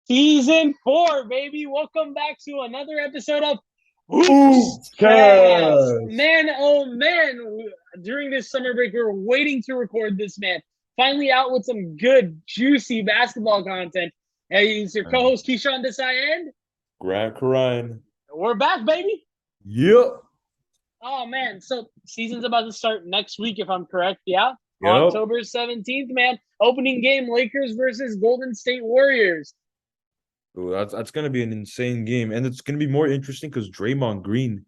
Season 4, baby. Welcome back to another episode of Oopscast. Oopscast. Man, oh man. During this summer break, we were waiting to record this, man. Finally out with some good, juicy basketball content. Hey, it's your co-host, Kishan Desai, and Grant Carine. we're back, baby. Yep. Oh, man. So, season's about to start next week, if I'm correct. Yeah? Yep. October 17th, man. Opening game, Lakers versus Golden State Warriors. Ooh, that's gonna be an insane game, and it's gonna be more interesting because Draymond Green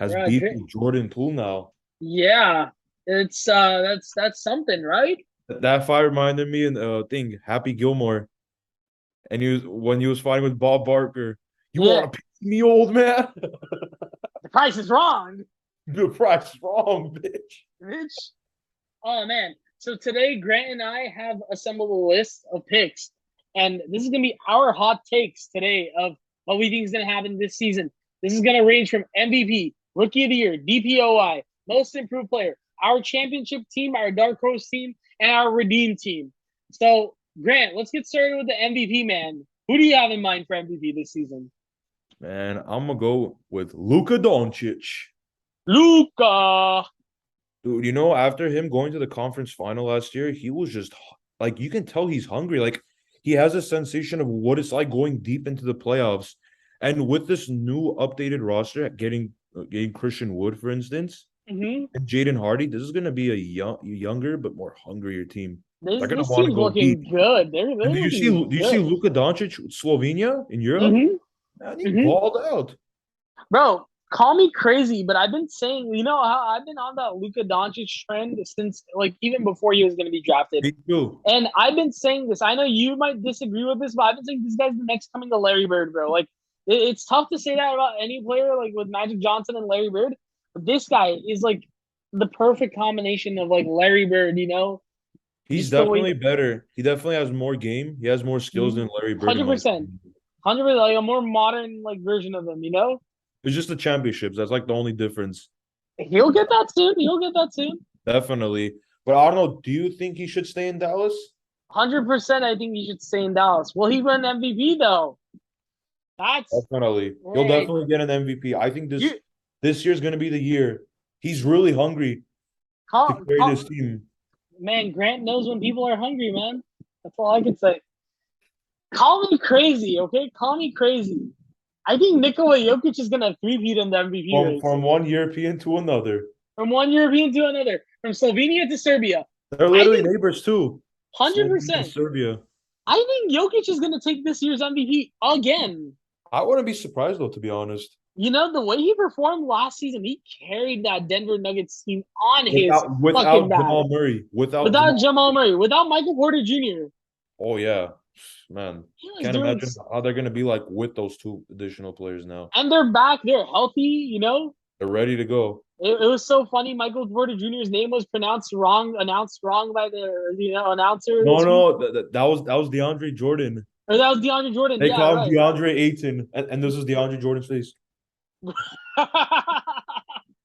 has Bro, beef with Jordan Poole now. yeah, it's that's something, right? That fight reminded me of thing Happy Gilmore, and he was when he was fighting with Bob Barker. You Yeah, want to pick me, old man? the price is wrong, The price is wrong, bitch. bitch. Oh man. So today Grant and I have assembled a list of picks, and this is gonna be our hot takes today of what we think is gonna happen this season. This is gonna range from MVP, Rookie of the Year, DPOI, Most Improved Player, our championship team, our Dark Horse team, and our Redeem team. So Grant, let's get started with the MVP, man. Who do you have in mind for MVP this season? Man, I'm gonna go with Luka Doncic. Luca. Dude, after him going to the conference final last year, he was just like you can tell he's hungry. Like he has a sensation of what it's like going deep into the playoffs. And with this new updated roster, getting Christian Wood, for instance, Mm-hmm. and Jaden Hardy, this is gonna be a younger but more hungrier team. This They're gonna this want to team's go deep. looking good. They're And looking do you see good. Luka Doncic, Slovenia in Europe? Mm-hmm. Man, he Mm-hmm. balled out. Bro, call me crazy, but I've been saying, you know how I've been on that Luka Doncic trend since like even before he was going to be drafted. Me too. And I've been saying this. I know you might disagree with this, but I've been saying this guy's the next coming to Larry Bird, bro. Like it's tough to say that about any player, like with Magic Johnson and Larry Bird. But this guy is like the perfect combination of like Larry Bird, He's just the way definitely better. He definitely has more game. He has more skills than Larry Bird in hundred my percent, opinion. 100% like a more modern like version of him. It's just the championships. That's like the only difference. He'll get that soon. He'll get that soon. Definitely. But I don't know. Do you think he should stay in Dallas? 100%. I think he should stay in Dallas. Will he win MVP though? That's Definitely. He'll right. definitely get an MVP. I think You this year's gonna be the year. He's really hungry to carry this team. man. Grant knows when people are hungry, man. That's all I can say. Call me crazy, okay? Call me crazy. I think Nikola Jokic is gonna three-peat in the MVP race From one European to another. from one European to another, from Slovenia to Serbia. They're I literally think neighbors too. hundred Slovenia and percent. Serbia. I think Jokic is gonna take this year's MVP again. I wouldn't be surprised though, to be honest. The way he performed last season, he carried that Denver Nuggets team on his fucking Without back. Jamal Murray. Without Without Jamal. Jamal Murray, without Michael Porter Jr., Oh yeah. Man. he was Can't doing, imagine how they're gonna be like with those two additional players now. and they're back, they're healthy. They're ready to go. It was so funny. Michael Porter Jr.'s name was announced wrong by the announcer No, this week, no, that was DeAndre Jordan. or that was DeAndre Jordan. They Yeah, call him right. DeAndre Ayton, and this is DeAndre Jordan's face.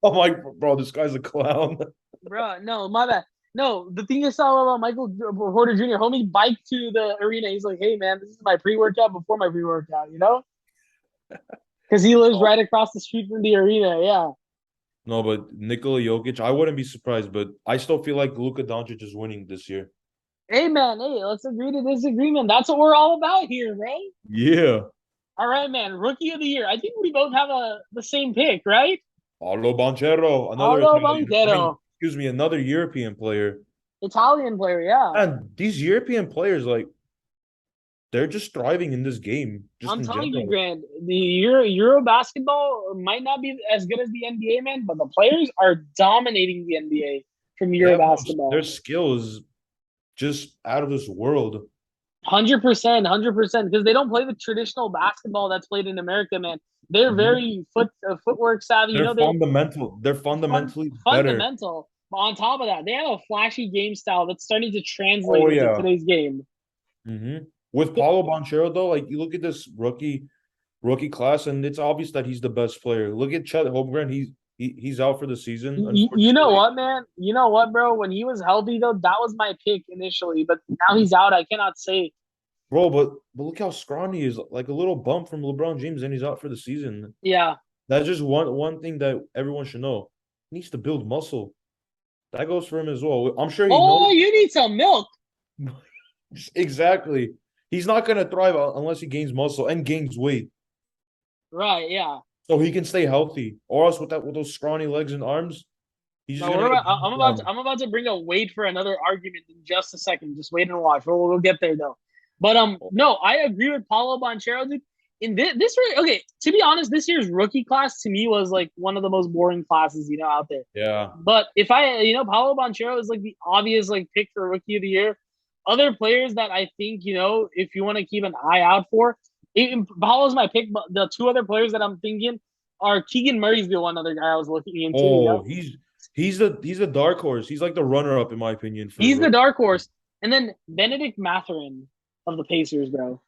I'm like, bro, this guy's a clown. Bro, no, my bad. No, the thing I saw about Michael Porter Jr., homie biked to the arena. He's like, hey, man, this is my pre workout before my pre workout. Because he lives right across the street from the arena. Yeah. No, but Nikola Jokic, I wouldn't be surprised, but I still feel like Luka Doncic is winning this year. Hey, man. Hey, let's agree to disagreement. That's what we're all about here, right? Yeah. All right, man. Rookie of the year. I think we both have the same pick, right? Paulo Banchero, another Paulo Italian. Banchero, Excuse me, another European player. Italian player. Yeah. And these European players, like, they're just thriving in this game, just I'm in telling you, general. Grant, the Euro basketball might not be as good as the NBA, man, but the players are dominating the NBA from Euro Yeah, bro, basketball. their skill is just out of this world. 100%, 100%, because they don't play the traditional basketball that's played in America, man. They're Mhm. very footwork savvy. They're They're fundamental. They're fundamentally better. fundamental. But on top of that, they have a flashy game style that's starting to translate Oh into yeah. today's game. With Paulo Banchero though, like you look at this rookie class, and it's obvious that he's the best player. Look at Chet Holmgren. He's out for the season, You know unfortunately. what, man? You know what, bro? When he was healthy, though, that was my pick initially. But now he's out. I cannot say. Bro, but look how scrawny he is. Like a little bump from LeBron James, and he's out for the season. Yeah. That's just one thing that everyone should know. He needs to build muscle. That goes for him as well. I'm sure he knows. Oh, you need some milk. Exactly. He's not gonna thrive unless he gains muscle and gains weight, Right, yeah. so he can stay healthy. Or else with those scrawny legs and arms, he's just No, gonna get I'm beat about to, down. I'm about to bring a wait for another argument in just a second. Just wait and watch. We'll get there though. But no, I agree with Paulo Banchero, dude. In this really okay. To be honest, this year's rookie class to me was like one of the most boring classes out there. Yeah. But if Paulo Banchero is like the obvious like pick for rookie of the year. Other players that I think if you want to keep an eye out for, Paulo's my pick. But the two other players that I'm thinking are Keegan Murray's the one other guy I was looking into. Oh, he's a dark horse. He's like the runner up in my opinion for He's the rookie. dark horse. And then Benedict Mathurin of the Pacers, bro.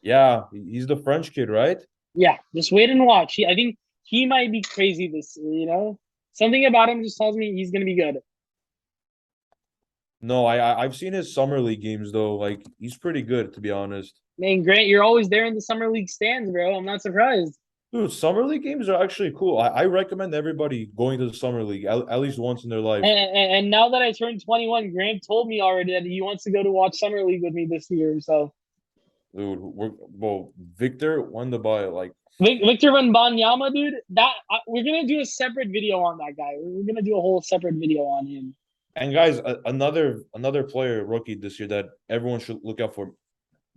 Yeah, he's the French kid, right? Yeah, just wait and watch. I think he might be crazy this year. Something about him just tells me he's going to be good. No, I've seen his summer league games though. Like he's pretty good to be honest. Man, Grant, you're always there in the summer league stands, bro. I'm not surprised. Dude, summer league games are actually cool. I recommend everybody going to the summer league at least once in their life. And now that I turned 21, Grant told me already that he wants to go to watch summer league with me this year. So, Dude, Victor won the by like Victor Wembanyama, dude, we're gonna do a separate video on that guy. We're gonna do a whole separate video on him. and guys, another player rookie this year that everyone should look out for.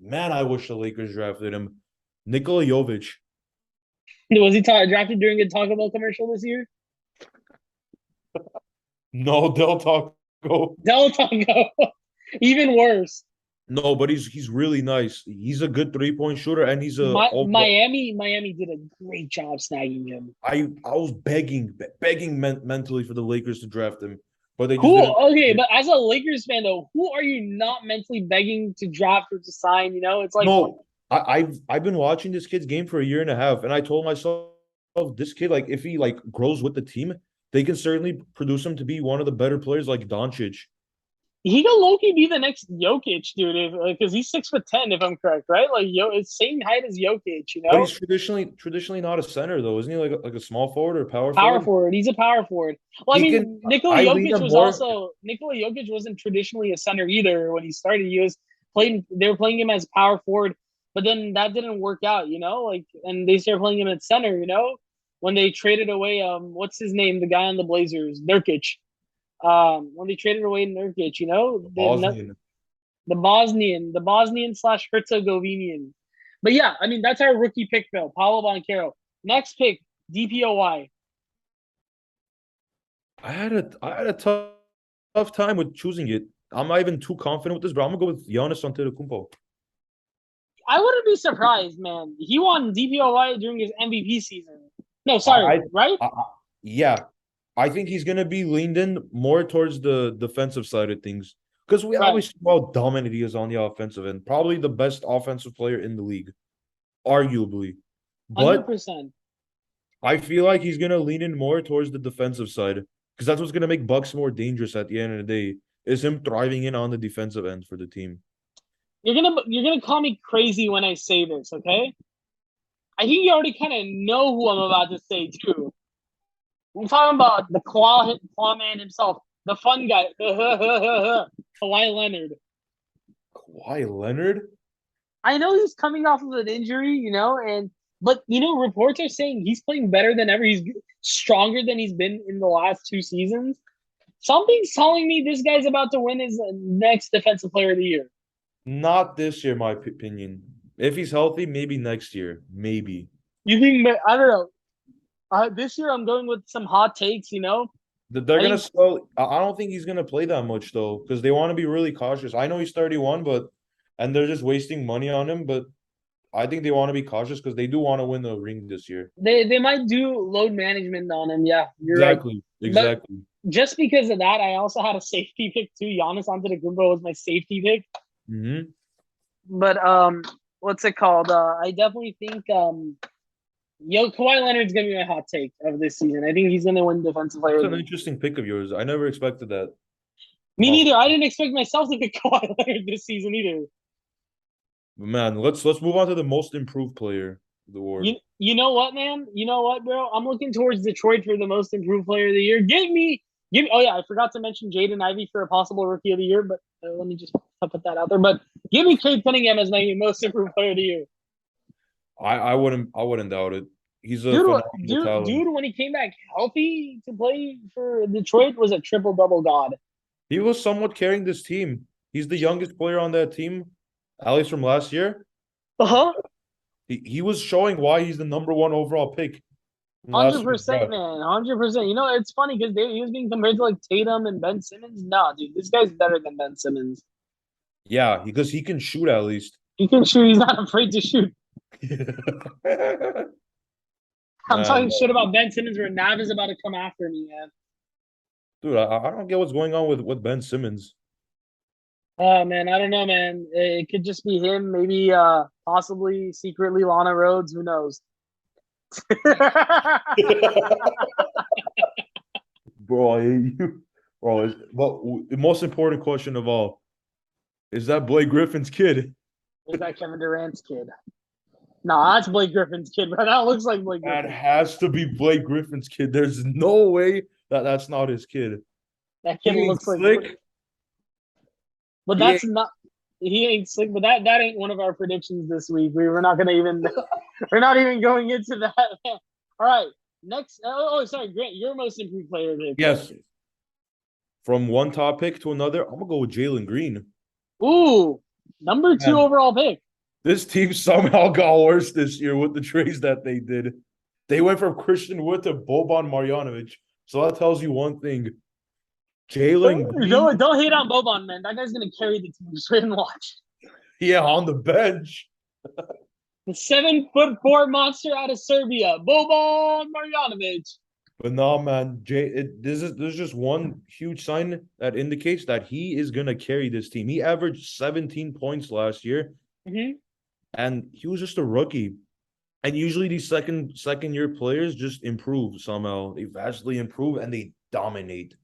Man, I wish the Lakers drafted him. Nikola Jovic. Was he drafted during a Taco Bell commercial this year? No, Del Taco. Del Taco. Even worse. No, but he's really nice. He's a good 3-point shooter, and he's a Miami did a great job snagging him. I was begging mentally for the Lakers to draft him, but they just Cool. didn't. Okay, but as a Lakers fan though, who are you not mentally begging to draft or to sign? It's like No, I've been watching this kid's game for a year and a half, and I told myself this kid, like if he like grows with the team, they can certainly produce him to be one of the better players like Doncic. he could low-key be the next Jokic, dude, because he's 6'10", if I'm correct, right? Like it's same height as Jokic, But he's traditionally not a center though, isn't he? Like a small forward or power Power forward? forward. He's a power forward. Well, I He mean, can. I lean him more. Nikola Jokic wasn't traditionally a center either when he started. He was playing. They were playing him as power forward, but then that didn't work out. And they started playing him at center. When they traded away what's his name, the guy on the Blazers, Nurkic. When they traded away Nurkic, Bosnian. the Bosnian slash Herzegovinian. But yeah, I mean that's our rookie pick, Phil. Paulo Banchero. Next pick, DPOY. I had a tough time with choosing it. I'm not even too confident with this, but I'm gonna go with Giannis Antetokounmpo. I wouldn't be surprised, man. He won DPOY during his MVP season. No, sorry, right? Yeah, I think he's gonna be leaned in more towards the defensive side of things because we Right. always see how dominant he is on the offensive end. Probably the best offensive player in the league, arguably. But 100%. I feel like he's gonna lean in more towards the defensive side because that's what's gonna make Bucks more dangerous at the end of the day. Is him thriving in on the defensive end for the team. You're gonna call me crazy when I say this, okay? I think you already kind of know who I'm about to say too. I'm talking about the claw man himself, the fun guy, Kawhi Leonard. Kawhi Leonard? I know he's coming off of an injury, but reports are saying he's playing better than ever. He's stronger than he's been in the last 2 seasons. Something's telling me this guy's about to win his next Defensive Player of the Year. Not this year, my opinion. If he's healthy, maybe next year. Maybe. You think? I don't know. This year I'm going with some hot takes. They're gonna slow. I don't think he's gonna play that much though, because they want to be really cautious. I know he's 31, and they're just wasting money on him. But I think they want to be cautious because they do want to win the ring this year. They might do load management on him. Yeah, you're Exactly. right. Exactly. But just because of that, I also had a safety pick too. Giannis Antetokounmpo was my safety pick. Mm-hmm. But what's it called? I definitely think Kawhi Leonard's gonna be my hot take of this season. I think he's gonna win Defensive Player. That's an interesting pick of yours. I never expected that. Me neither. I didn't expect myself to pick Kawhi Leonard this season either. Man, let's move on to the most improved player of the award. You know what, man? You know what, bro? I'm looking towards Detroit for the most improved player of the year. Give me. Oh yeah, I forgot to mention Jaden Ivey for a possible rookie of the year, but let me just put that out there. But give me Cade Cunningham as my most improved player of the year. I wouldn't doubt it. He's a Dude, phenomenal dude, talent. when he came back healthy to play for Detroit, was a triple double god. He was somewhat carrying this team. He's the youngest player on that team, at least from last year. Uh huh. He was showing why he's the number one overall pick in last Hundred year's percent, draft. man. 100%. You know, it's funny because he was being compared to like Tatum and Ben Simmons. Nah, dude, this guy's better than Ben Simmons. Yeah, because he can shoot at least. He can shoot. He's not afraid to shoot. I'm Man, talking shit about Ben Simmons where Nav is about to come after me, man. dude, I don't get what's going on with Ben Simmons. Oh man, I don't know, man. It could just be him, maybe possibly secretly Lana Rhodes, who knows? Bro, I hate you. Bro, but the most important question of all is that Blake Griffin's kid. Is that Kevin Durant's kid? Nah, that's Blake Griffin's kid, bro. That looks like Blake That Griffin. has to be Blake Griffin's kid. There's no way that that's not his kid. That kid He ain't looks like, slick. but He ain't. that's not. He ain't slick, but that ain't one of our predictions this week. We're not gonna even. We're not even going into that. All right, next. Sorry, Grant, your most improved player pick. Yes. From one top pick to another, I'm gonna go with Jalen Green. Ooh, number two Man, overall pick. this team somehow got worse this year with the trades that they did. They went from Christian Wood to Boban Marjanovic. So that tells you one thing. Jalen Green, Don't hate on Boban, man. That guy's gonna carry the team. Just wait and watch. yeah, on the bench. The 7'4" monster out of Serbia, Boban Marjanovic. But no, man, there's just one huge sign that indicates that he is gonna carry this team. He averaged 17 points last year, Mm-hmm. and he was just a rookie. And usually these second year players just improve somehow. They vastly improve and they dominate.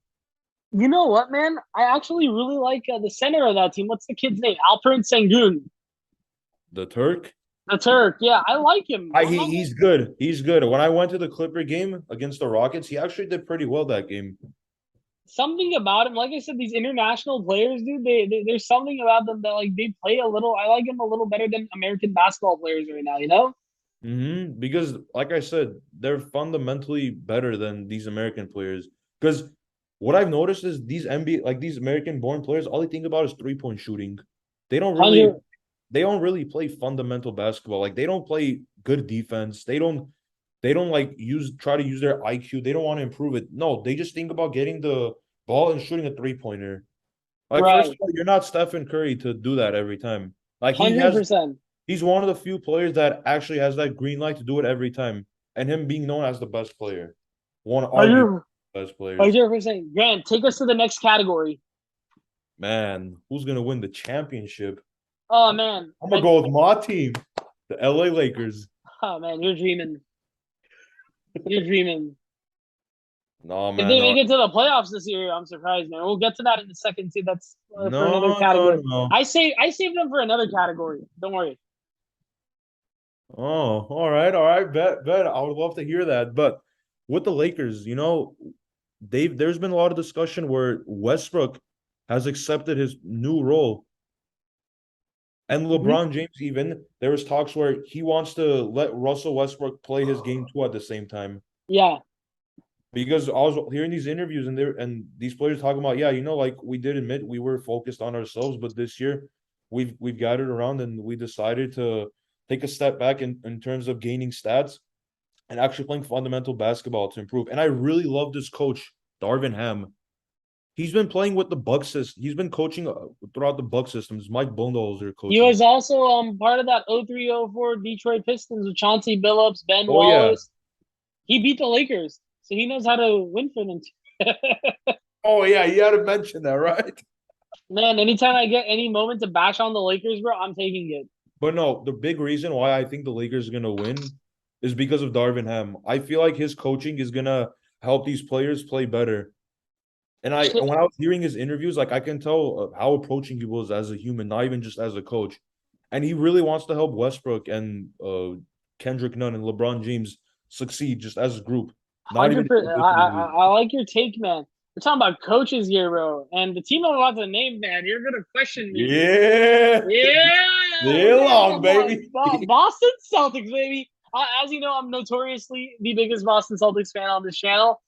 You know what, man? I actually really like the center of that team. What's the kid's name? Alperen Sengun, The Turk, the Turk. Yeah, I like him. he's good. He's good. When I went to the Clipper game against the Rockets, he actually did pretty well that game. Something about him, like I said, these international players, dude. There's something about them that like they play a little. I like him a little better than American basketball players right now. You know? Because, like I said, they're fundamentally better than these American players. Because what I've noticed is these NBA, like these American-born players, all they think about is three-point shooting. They don't really, 100. they don't really play fundamental basketball. Like they don't play good defense. They don't like try to use their IQ. They don't want to improve it. No, they just think about getting the ball and shooting a three-pointer. Like, first of Right. all, you're not Stephen Curry to do that every time. Like 100%. he's one of the few players that actually has that green light to do it every time. And him being known as the best player. One Are argue you best are players. you percent Grant, take us to the next category. Man, who's gonna win the championship? Oh man. I'm gonna go with my team, the LA Lakers. Oh man, you're dreaming. You're dreaming. No, If man, they make no, it to the playoffs this year, I'm surprised, man. We'll get to that in a second. See, that's for another no, no, category. no. I saved them for another category. Don't worry. Oh, all right, bet. I would love to hear that. But with the Lakers, there's been a lot of discussion where Westbrook has accepted his new role. And Mhm. LeBron James, even there was talks where he wants to let Russell Westbrook play his game too at the same time. Yeah, Because I was hearing these interviews and these players talking about, yeah, like we did admit we were focused on ourselves, but this year we've gathered around and we decided to take a step back in terms of gaining stats and actually playing fundamental basketball to improve. And I really love this coach, Darvin Ham. He's been playing with the Buck system. He's been coaching throughout the Buck systems. Mike Budenholzer he coaching. was also part of that 03-04 Detroit Pistons with Chauncey Billups, Ben Oh yeah. Wallace. He beat the Lakers, so he knows how to win for them. Oh yeah, you had to mention that, right? Man, anytime I get any moment to bash on the Lakers, bro, I'm taking it. But no, the big reason why I think the Lakers are gonna win is because of Darvin Ham. I feel like his coaching is gonna help these players play better. And when I was hearing his interviews, like I can tell how approaching he was as a human, not even just as a coach. and he really wants to help Westbrook and Kendrick Nunn and LeBron James succeed just as a group. Not even 100%. individually. I like your take, man. We're talking about coaches here, bro. And the team I'm about to name, man, you're gonna question me. Yeah, Yeah, we're they're talking long, about baby. Boston Celtics, baby. As you know, I'm notoriously the biggest Boston Celtics fan on this channel,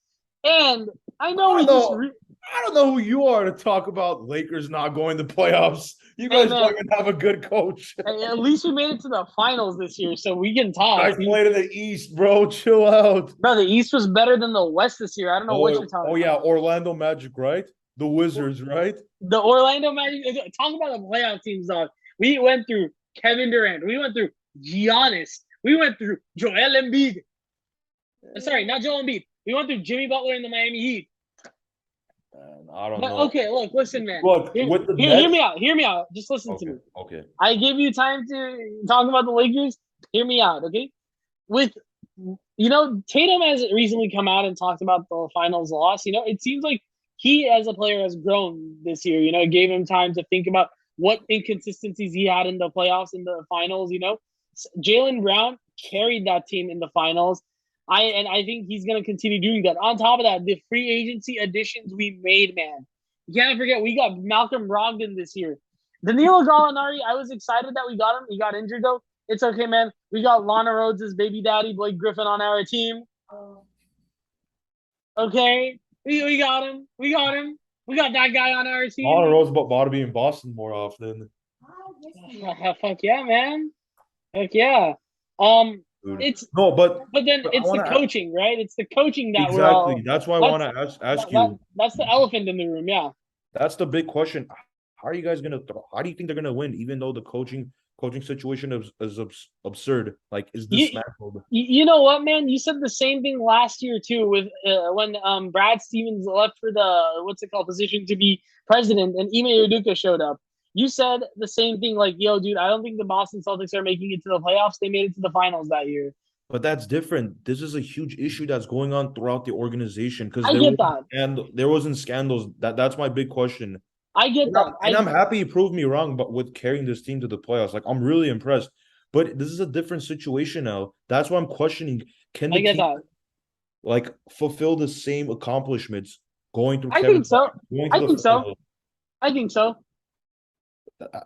and I know I we don't just. know. I don't know who you are to talk about Lakers not going to playoffs. You Hey, guys don't man, even have a good coach. at least we made it to the finals this year, so we can talk. Guys played in the East, bro. Chill out. Bro, the East was better than the West this year. I don't know what you're Oh talking yeah, about. Orlando Magic, right? The Wizards, right? The Orlando Magic. Talk about the playoff teams, dog. We went through Kevin Durant. We went through Giannis. We went through Joel Embiid. Sorry, not Joel Embiid. We went through Jimmy Butler in the Miami Heat. Man, I don't But know. okay, look, listen, man. Look, with the Hear Nets. me out. Hear me out. Just listen to Okay, me. okay. I give you time to talk about the Lakers. Hear me out, okay? With Tatum has recently come out and talked about the finals loss. It seems like he as a player has grown this year. It gave him time to think about what inconsistencies he had in the playoffs, in the finals. Jaylen Brown carried that team in the finals. I think he's gonna continue doing that. On top of that, the free agency additions we made, man. You can't forget we got Malcolm Brogdon this year. Danilo Gallinari, I was excited that we got him. He got injured though. It's okay, man. We got Lana Rhodes' baby daddy, Blake Griffin, on our team. Okay, we got him. We got him. We got that guy on our All the team. Rose ought to be in Boston more often. Fuck yeah, man. Heck yeah. Dude. It's No, but then but I it's the want to coaching, right? It's the coaching that we're exactly. all. That's why I want That's to ask that, that you. that's the elephant in the room. Yeah. That's the big question. How are you guys gonna throw? How do you think they're gonna win? Even though the coaching situation is absurd. Like, is You, dismantled. you know what, man? You said the same thing last year too, with when Brad Stevens left for the what's it called position to be president, and Ime Udoka showed up. You said the same thing, like, "Yo, dude, I don't think the Boston Celtics are making it to the playoffs. They made it to the finals that year." But that's different. This is a huge issue that's going on throughout the organization because I get that. there wasn't scandals. That's my big question. I get And I'm, that. and I'm happy he proved me wrong, but with carrying this team to the playoffs, like I'm really impressed. But this is a different situation now. That's why I'm questioning: can I the get team that. like fulfill the same accomplishments going through I Kevin think so. going to I the think so. finals? I think so.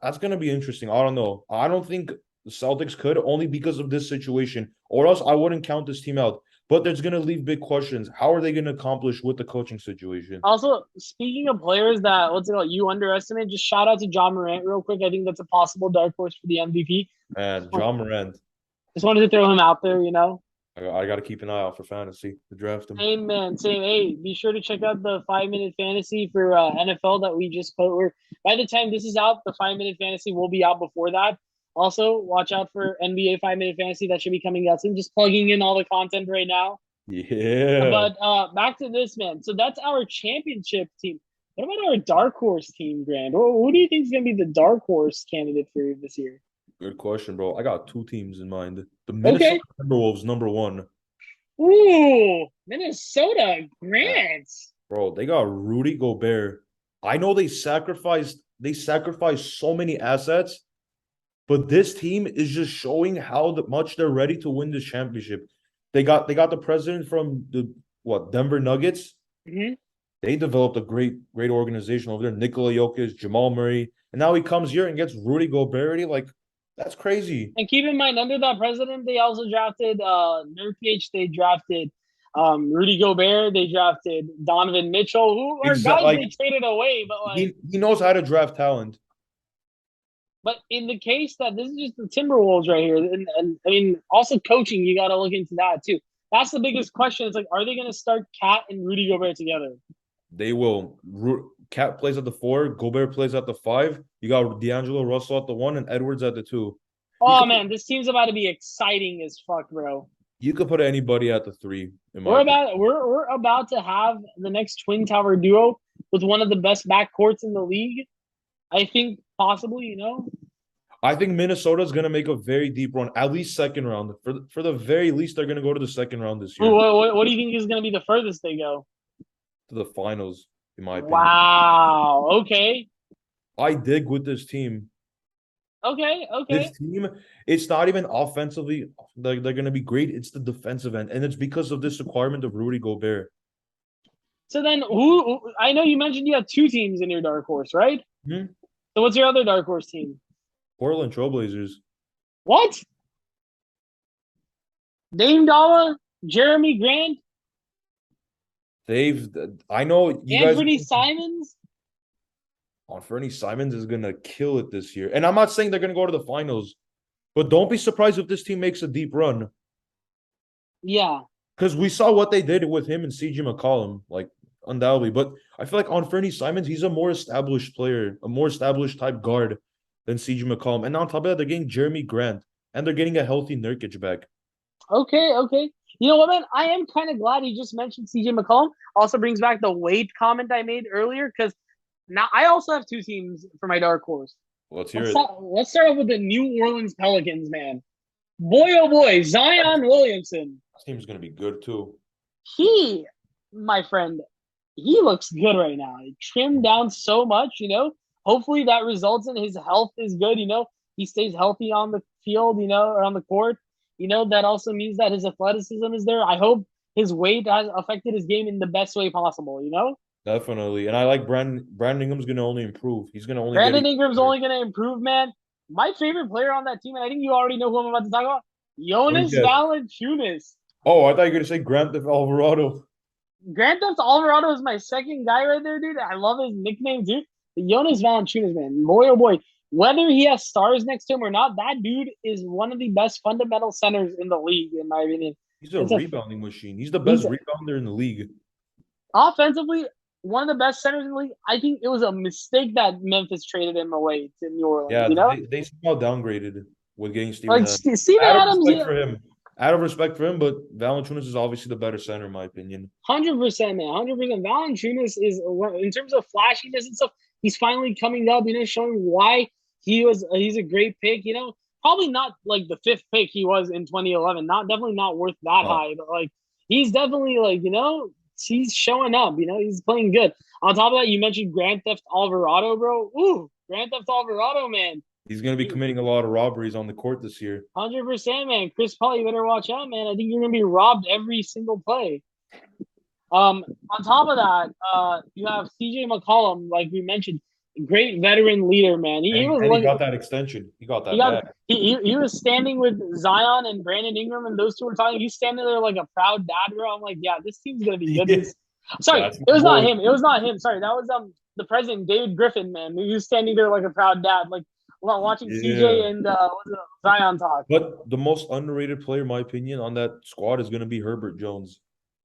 That's gonna be interesting. I don't know. I don't think the Celtics could only because of this situation, or else I wouldn't count this team out. But there's gonna leave big questions. How are they gonna accomplish with the coaching situation? Also, speaking of players that what's it called you underestimate, just shout out to John Morant real quick. I think that's a possible dark horse for the MVP. And John Morant, Just wanted to throw him out there. I got to keep an eye out for fantasy to draft him. Same man, same. Hey, be sure to check out the 5 minute fantasy for NFL that we just put. Where by the time this is out, the 5 minute fantasy will be out before that. Also, watch out for NBA 5 minute fantasy that should be coming out soon. Just plugging in all the content right now. Yeah. But back to this, man. So that's our championship team. What about our dark horse team, Grand? Who do you think is going to be the dark horse candidate for this year? Good question, bro. I got two teams in mind. The Okay. Minnesota Timberwolves, number one. Ooh, Minnesota, Grant. Bro, they got Rudy Gobert. I know they sacrificed so many assets, but this team is just showing how much they're ready to win this championship. They got the president from the Denver Nuggets. Mm-hmm. They developed a great organization over there. Nikola Jokic, Jamal Murray, and now he comes here and gets Rudy Gobert. Like, that's crazy. And keep in mind, under that president, they also drafted Nurkic. They drafted Rudy Gobert. They drafted Donovan Mitchell, who are guys Like, they traded away. But he knows how to draft talent. But in the case that this is just the Timberwolves right here, and I mean, also coaching, you got to look into that too. That's the biggest question. It's like, are they going to start Cat and Rudy Gobert together? They will. Cat plays at the 4. Gobert plays at the 5. You got D'Angelo Russell at the 1 and Edwards at the 2. Oh man, this team's about to be exciting as fuck, bro. You could put anybody at the 3. We're about to have the next twin tower duo with one of the best backcourts in the league. I think possibly. I think Minnesota's gonna make a very deep run, at least second round. For the very least, they're gonna go to the second round this year. What do you think is going to be the furthest they go? To the finals, in my opinion. Wow. Okay. I dig with this team. Okay, This okay. team, it's not even offensively they're going to be great. It's the defensive end, and it's because of this requirement of Rudy Gobert. So then, who? I know you mentioned you have two teams in your dark horse, right? Hmm? So what's your other dark horse team? Portland Trailblazers. What? Dame Dollar, Jeremy Grant, They've, I know you guys Anthony Simons. on Fernie Simons is going to kill it this year, and I'm not saying they're going to go to the finals, but don't be surprised if this team makes a deep run Yeah. because we saw what they did with him and CJ McCollum, like undoubtedly. But I feel like on Fernie Simons, he's a more established player, a more established type guard than CJ McCollum, and on top of that, they're getting Jeremy Grant and they're getting a healthy Nurkic back. Okay, okay. You know what, man? I am kind of glad you just mentioned CJ McCollum. Also brings back the weight comment I made earlier because now I also have two teams for my dark horse. Let's hear Let's it. start, let's start off with the New Orleans Pelicans, man. Boy, oh boy, Zion Williamson. This team's going to be good too. He, my friend, he looks good right now. He trimmed down so much, you know. Hopefully that results in his health is good, you know. He stays healthy on the field, you know, or on the court. You know, that also means that his athleticism is there. I hope his weight has affected his game in the best way possible, you know? Definitely. And I like Brandon Ingram's going to only improve. He's going to only get Brandon even Ingram's better. only going to improve, man. My favorite player on that team, and I think you already know who I'm about to talk about, Who's Jonas that? Valanciunas. Oh, I thought you were going to say Grant Alvarado. Grand Theft Alvarado is my second guy right there, dude. I love his nickname, dude. Jonas Valanciunas, man. Boy, oh boy. Whether he has stars next to him or not, that dude is one of the best fundamental centers in the league, in my opinion. He's a It's a rebounding machine. He's the he's best rebounder in the league. offensively one of the best centers in the league. I think it was a mistake that Memphis traded him away to New Orleans. Yeah, You know, they somehow downgraded with getting Steven like Adams. Steven Out of Adams, respect for him. Out of respect for him, but Valanciunas is obviously the better center, in my opinion. 100%, man, 100%. Valanciunas is in terms of flashiness and stuff. He's finally coming up, you know, showing why he's a great pick. You know, probably not like the fifth pick he was in 2011. Not definitely not worth that Oh, high, but like he's definitely like he's showing up. You know, he's playing good. On top of that, you mentioned Grand Theft Alvarado, bro. Ooh, Grand Theft Alvarado, man. he's going to be committing a lot of robberies on the court this year. 100%, man. Chris Paul, you better watch out, man. I think you're gonna be robbed every single play. On top of that, you have CJ McCollum, like we mentioned, great veteran leader, man. He was And he looking, got that extension. He got he that got back. he was standing with Zion and Brandon Ingram, and those two were talking. He's standing there like a proud dad, bro. I'm like, yeah, this team's gonna be good. Yeah, Sorry, that's it my was not boy. him. It was not him. Sorry, that was the president, David Griffin, man. He was standing there like a proud dad, like while watching CJ Yeah. and Zion talk. But the most underrated player, in my opinion, on that squad is going to be Herbert Jones.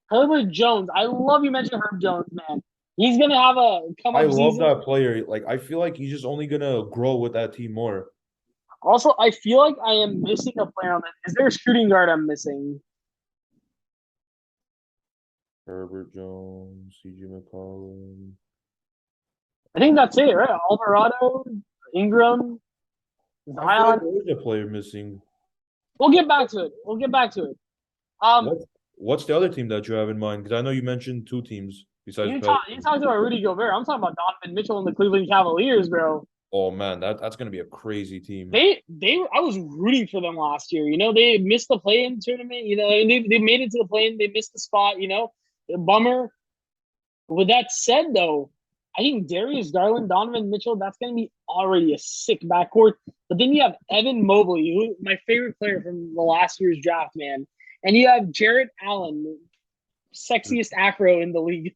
Herbert Jones, I love you mentioned Herb Jones, man. He's gonna have a come I up love season. that player. Like, I feel like he's just only going to grow with that team more. Also, I feel like I am missing a player on that. Is there a shooting guard I'm missing? Herbert Jones, CJ McCollum. I think that's it, right? Alvarado, Ingram, I feel like Zion. there is a player missing. We'll get back to it. We'll get back to it. Um, What's the other team that you have in mind? Because I know you mentioned two teams besides you Pelicans. talked about Rudy Gobert. I'm talking about Donovan Mitchell and the Cleveland Cavaliers, bro. Oh man, that's gonna be a crazy team. I was rooting for them last year. You know, they missed the play-in tournament. You know, and they made it to the play-in. They missed the spot. You know, bummer. With that said, though, I think Darius Garland, Donovan Mitchell, that's going to be already a sick backcourt. But then you have Evan Mobley, who my favorite player from the last year's draft, man. And you have Jarrett Allen, sexiest afro in the league.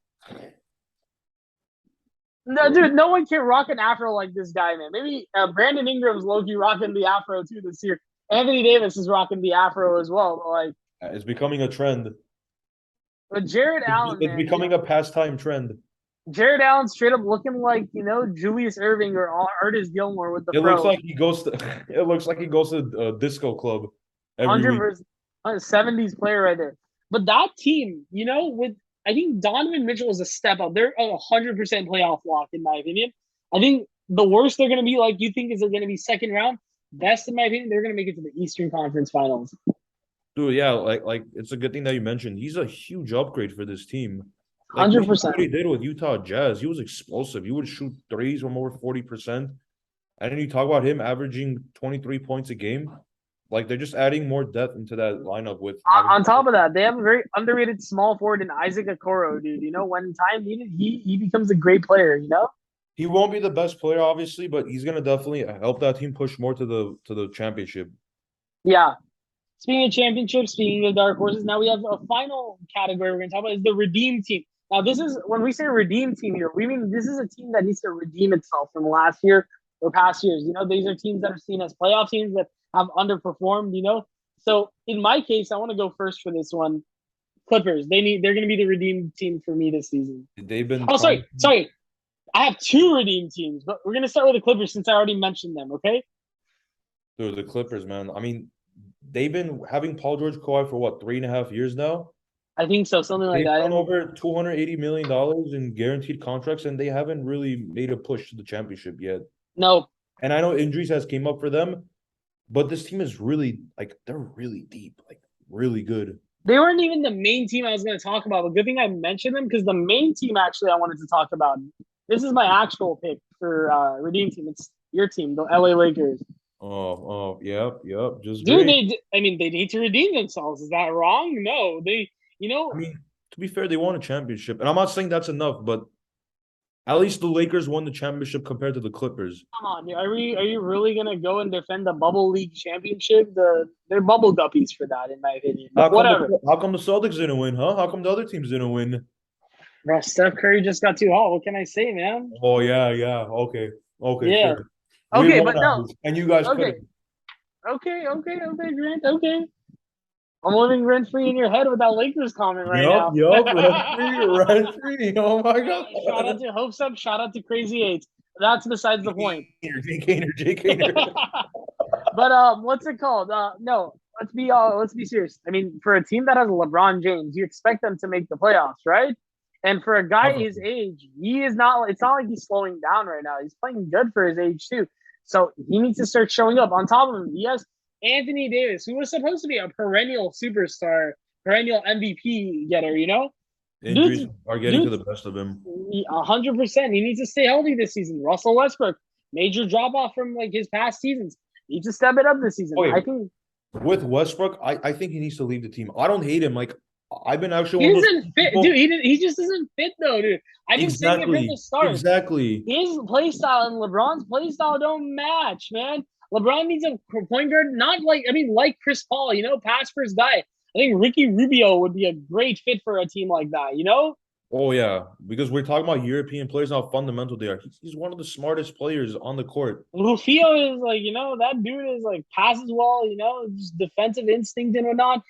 No, dude, no one can rock an afro like this guy, man. Maybe Brandon Ingram's low-key rocking the afro too this year. Anthony Davis is rocking the afro as well. But like, It's becoming a trend. but Jarrett Allen, It's man, becoming a pastime trend. Jared Allen straight up looking like Julius Irving or Artis Gilmore with the It looks fro. like he goes to. It looks like he goes to a disco club every week. 100% 70s player right there. But that team, with I think Donovan Mitchell is a step up. They're a 100% playoff lock in my opinion. I think the worst they're going to be, like you think, is they're going to be second round. Best in my opinion, they're going to make it to the Eastern Conference Finals. Dude, yeah, like it's a good thing that you mentioned. He's a huge upgrade for this team. Like we saw 100%. what he did with Utah Jazz. He was explosive. He would shoot threes from over 40%. And then you talk about him averaging 23 points a game. Like they're just adding more depth into that lineup with having. On top of that, they have a very underrated small forward in Isaac Okoro, dude. You know, when time needed, he becomes a great player. You know. He won't be the best player, obviously, but he's gonna definitely help that team push more to the championship. Yeah. Speaking of championships, speaking of dark horses, now we have a final category we're going to talk about is the redeem team. Now, this is when we say redeem team here, we mean this is a team that needs to redeem itself from last year or past years. You know, these are teams that are seen as playoff teams that have underperformed. You know, so in my case, I want to go first for this one. Clippers. They're going to be the redeem team for me this season. They've been Oh, trying. sorry. I have two redeem teams, but we're going to start with the Clippers since I already mentioned them. Okay. Dude, the Clippers, man. I mean, they've been having Paul George, Kawhi for what, 3.5 years now? I think so, something like They've that. done over $280 million in guaranteed contracts, and they haven't really made a push to the championship yet. No, And I know injuries has came up for them, but this team is really like they're really deep, like really good. they weren't even the main team I was going to talk about. But good thing I mentioned them because the main team actually I wanted to talk about. This is my actual pick for redeem team. It's your team, the LA Lakers. Yep, just Dude, great. I mean, they need to redeem themselves. Is that wrong? No, you I know, mean, to be fair, they won a championship, and I'm not saying that's enough, but at least the Lakers won the championship compared to the Clippers. come on. Are you really going to go and defend the bubble league championship? They're bubble guppies for that, in my opinion. But whatever. How come the Celtics didn't win, huh? How come the other teams didn't win? Bro, Steph Curry just got too hot. What can I say, man? Oh yeah. Okay, Yeah. fair. We Okay, won but no. ours, and you guys Okay. couldn't. Grant. Okay. I'm living rent free in your head with that Lakers comment right now. Rent free. Oh my god. Shout out to Hopes Up. Shout out to Crazy Eight. That's besides the point. Jay Kaner. But what's it called? No, let's be serious. I mean, for a team that has LeBron James, you expect them to make the playoffs, right? And for a guy his age, he is not. It's not like he's slowing down right now. He's playing good for his age too. So he needs to start showing up. On top of him, he has Anthony Davis, who was supposed to be a perennial superstar, perennial MVP getter. You know, Injuries dude, are getting to the best of him. 100%. He needs to stay healthy this season. Russell Westbrook, major drop off from like his past seasons. Needs to step it up this season. Okay, I think with Westbrook, I think he needs to leave the team. I don't hate him. Like I've been actually he one of those doesn't fit, people. dude. He just doesn't fit though, dude. I've been saying it from the start. Exactly. His play style and LeBron's play style don't match, man. LeBron needs a point guard, not like like Chris Paul, you know, pass first guy. I think Ricky Rubio would be a great fit for a team like that, you know? Oh yeah, because we're talking about European players, how fundamental they are. He's one of the smartest players on the court. Rufio is like, you know, that dude is like passes well, you know, just defensive instinct and whatnot.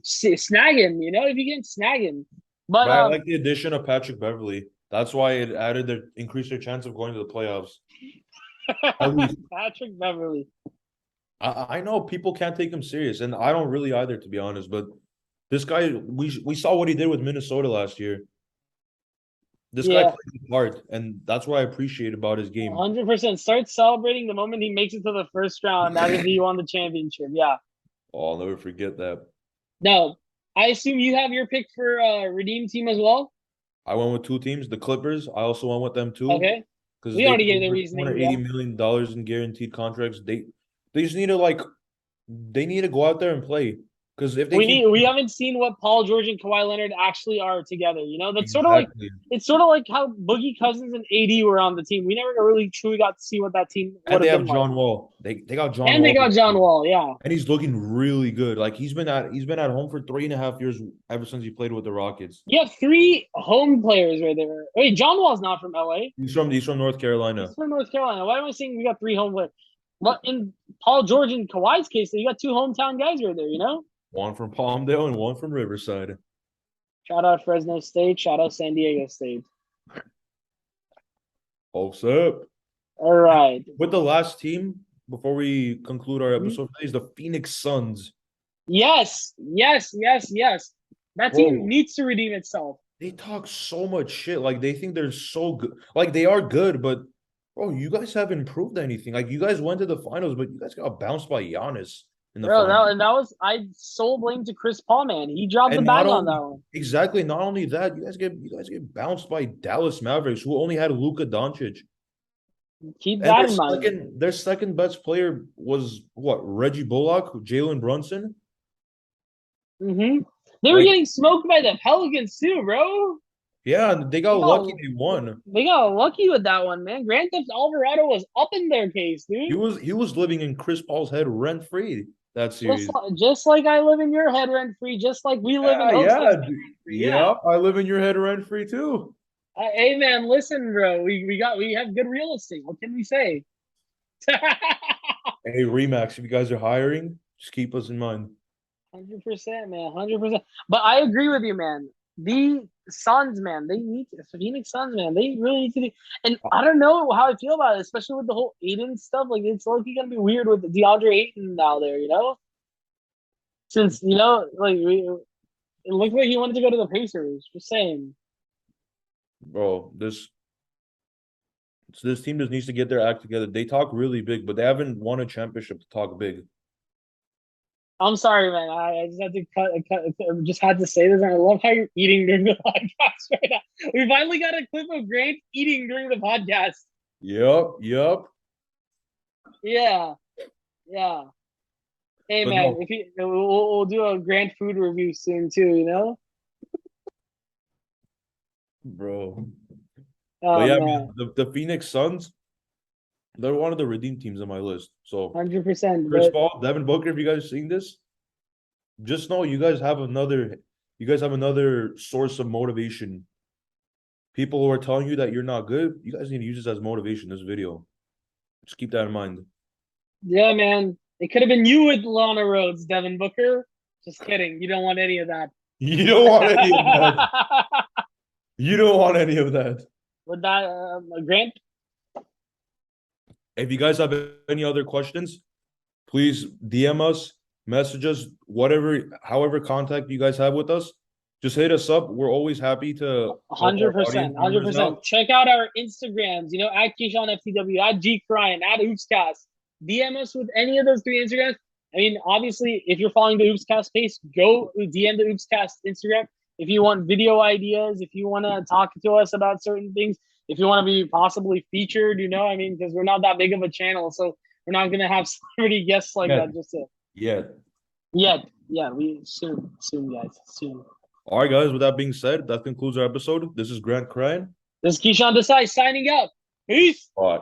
Snag him, you know, if you can snag him. But But I like the addition of Patrick Beverly. That's why it increased their chance of going to the playoffs. At least Patrick Beverly. I know people can't take him serious, and I don't really either, to be honest. But this guy, we saw what he did with Minnesota last year. This guy Yeah, plays hard, and that's what I appreciate about his game. 100%. Start celebrating the moment he makes it to the first round as if he won the championship. Yeah. Oh, I'll never forget that. No, I assume you have your pick for redeem team as well. I went with two teams, the Clippers. I also went with them too Okay, because we they already paid gave the over reasoning. $280 Yeah. million in guaranteed contracts. They just need to they need to go out there and play because if they keep We haven't seen what Paul George and Kawhi Leonard actually are together. You know, that's exactly, sort of like how Boogie Cousins and AD were on the team. We never really truly got to see what that team and would they have have been like. John Wall. They got John And they Wall, got John Wall, yeah. and he's looking really good. Like he's been at home for 3.5 years ever since he played with the Rockets. You have three home players right there. Wait, John Wall's not from LA. He's from North Carolina. He's from North Carolina. Why am I saying we got three home players? But in Paul George and Kawhi's case, you got two hometown guys right there, you know? One from Palmdale and one from Riverside. Shout out Fresno State. Shout out San Diego State. What's up? All right. With the last team, before we conclude our Mm-hmm. episode, is the Phoenix Suns. Yes. That team Bro, needs to redeem itself. they talk so much shit. Like they think they're so good. Like they are good, but bro, you guys haven't proved anything. Like you guys went to the finals, but you guys got bounced by Giannis in the Bro, finals. that was I sole blame to Chris Paul, man. He dropped the And bag not on that only one. exactly, not only that, you guys get bounced by Dallas Mavericks, who only had Luka Doncic. Keep And that in mind. their second best player was what? Reggie Bullock, Jalen Brunson. Hmm. They were Like, getting smoked by the Pelicans too, bro. yeah, they got They lucky got they won. they got lucky with that one, man. Grand Theft Alvarado was up in their case, dude. He was living in Chris Paul's head rent free that series. Just like I live in your head rent free, just like we live in Yeah, Hope's head yeah, rent free. Yeah. yeah. I live in your head rent free too. Hey man, listen, bro. We have good real estate. What can we say? Hey, Remax, if you guys are hiring, just keep us in mind. 100%, man. 100%. But I agree with you, man. The Suns, man, they need to, the Phoenix Suns, man. They really need to be. And I don't know how I feel about it, especially with the whole Aiden stuff. Like, it's like gonna be weird with DeAndre Ayton now there, you know? Since, it looked like he wanted to go to the Pacers. Just saying. Bro, this team just needs to get their act together. They talk really big, but they haven't won a championship to talk big. I'm sorry, man. I just had to just had to say this. And I love how you're eating during the podcast right now. We finally got a clip of Grant eating during the podcast. Yep. Yeah, yeah. Hey, But man, no, if you, we'll do a Grant food review soon too. You know? bro. But Oh yeah, man, man, the Phoenix Suns, they're one of the redeem teams on my list. So 100%. Chris But Paul, Devin Booker, if you guys are seeing this, just know you guys have another source of motivation. People who are telling you that you're not good, you guys need to use this as motivation, this video. Just keep that in mind. yeah, man, it could have been you with Lana Rhodes, Devin Booker. Just kidding. You don't want any of that. You don't want any of that. You don't want any of that. With that, Grant. If you guys have any other questions, please DM us, message us, however contact you guys have with us. Just hit us up. We're always happy to help our 100%, audience members 100%. out. Check out our Instagrams, at Kishan FTW, at G Cryan, at Oopscast. DM us with any of those three Instagrams. I mean, obviously, if you're following the Oopscast page, go DM the Oopscast Instagram. If you want video ideas, if you want to talk to us about certain things, if you want to be possibly featured, I mean, because we're not that big of a channel, so we're not going to have celebrity guests like Yeah. that just to, Yeah. yeah, we soon, guys, soon. All right, guys. With that being said, that concludes our episode. This is Grant Crane. This is Keyshawn Desai signing out. Peace. All right.